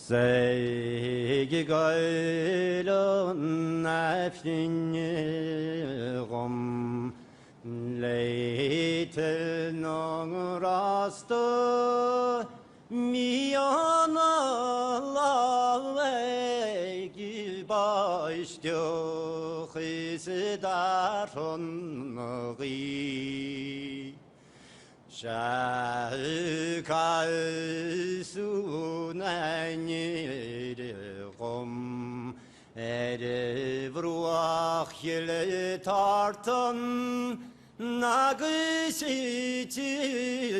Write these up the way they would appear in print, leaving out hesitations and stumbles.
Säge geilen Äffchen Leitel nong raste Miana lage Beispiel is daron ri Şakal sunaynirim Vruach yele tartan Nagısitil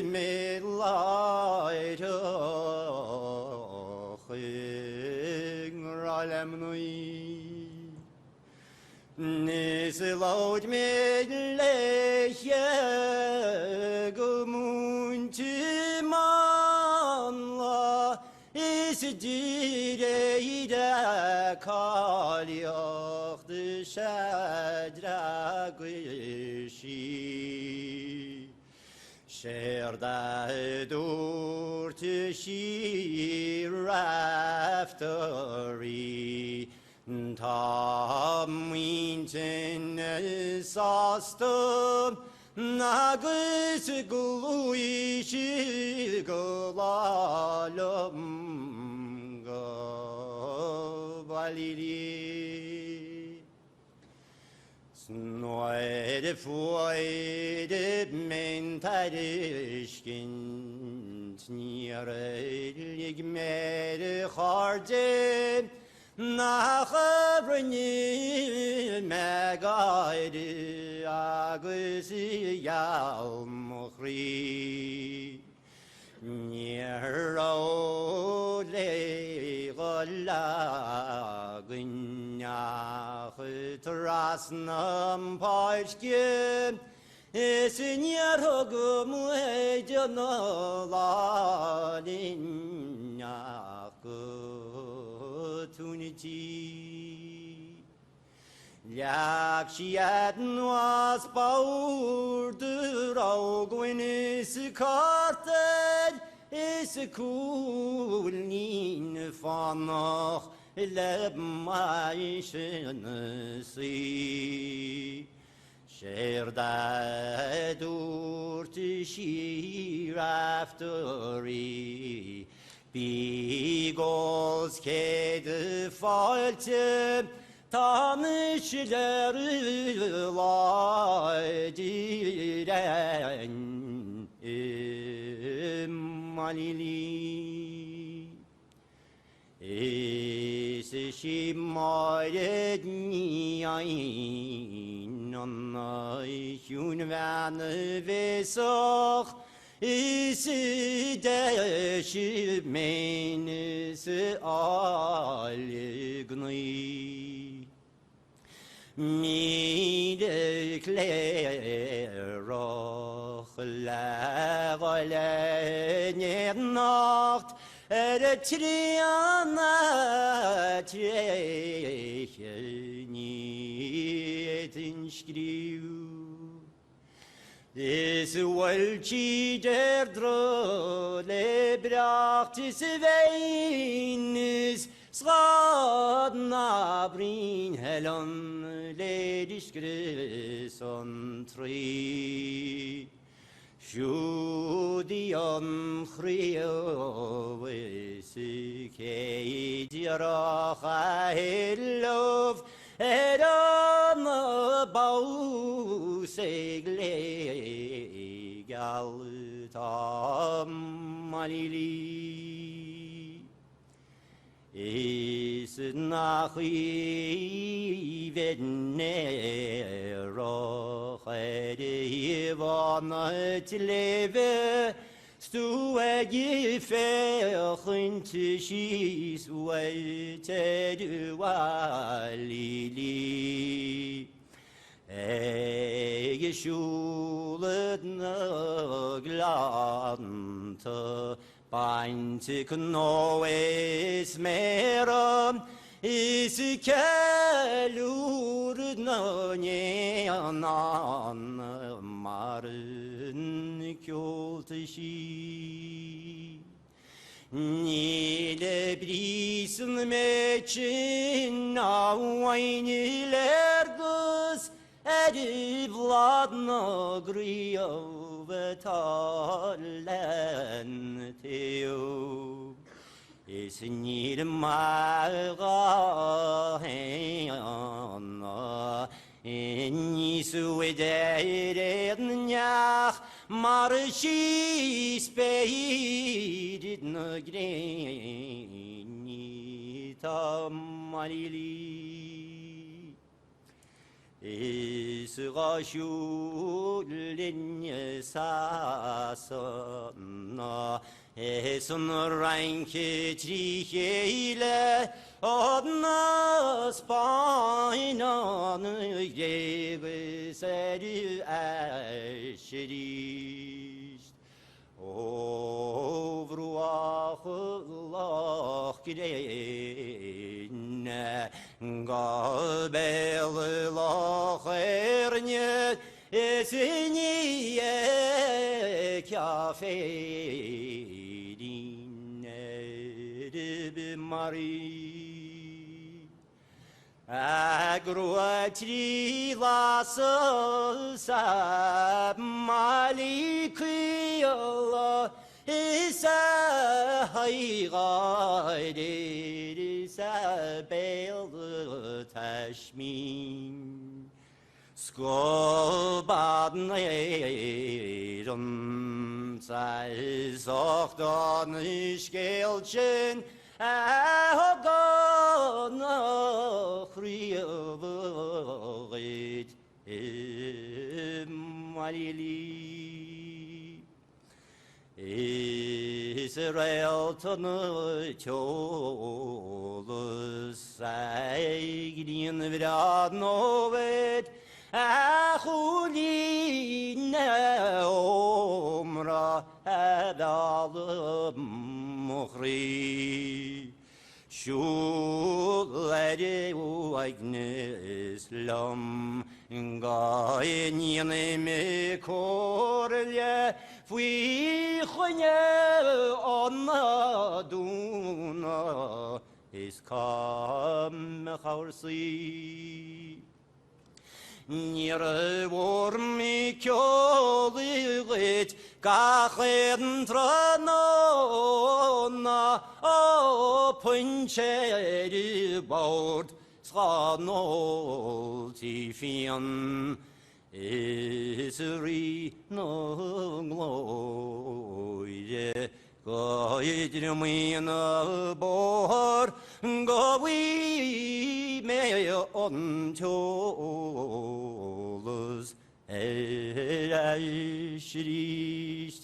melayroching ralemnui Nislaut mit leche gemuntimanla is dire ide kalioch de shadragishi Sherda dur to she raftery Tom Winton Sostum Nagus Gluishi Golalum Gobaliri Snoide Fuide Mentarishkin Nierelig Mere Harden Nachabrini Megaydi Agusi Yalmukhri Nero Le Golagunyach Trasnam Pashkin Esinierogum Ejanolalinyak Tuniti Lakshiat was baurdur augun is karted is kulnin fanach lebmaishen si Sherda dur tishi raftery Bigos ked falte tanışlar ladiren malili şimaret niyayn anay hünven vesach İsi menisi algni Midekleroch lagale nacht triana trechenietin skriu This welchi der drole bracht is veins Sradna brin helon ledish grison tri Shudion chrio vesike diracha helov Eram bau segle galtam malili is nachi vednero khade vanat leve stu geferchnt shis weite walili Geschulet glant Beintig noes meram is kelur no nyeanan marın kjolteshi Ni Hele brisen meçin avayniler kız Erivladna griyo ve talentiyo Esnirim ağa heyana Nisu ederedn yach Marşis beirid nögreni tamalili Esgaşulin sasana Esun ranke triheyle Odna spaynanı gevseri eşerist Ovruahullah gireyne Gabelillah erne Esniye kafirine Rib Mari Agruatri lası sab maliki Allah İsa haygaydir İsa beyli teşmin Skobadn eyrun sei sochtan ich gelchen Ahogana chriyovorit malili Israel tanı çolus Seigrin vradnovet Ahuline omra edalım muhri Şulleri uagnislam Gayen yenimi korye Fui khonye onaduna Iskam khaursi Nire vormi kjoligit Kachen tranona O puncheri bord Sranol tifian Isri no gloire Gaidrimina bor Gawi me on cholus Erişrişt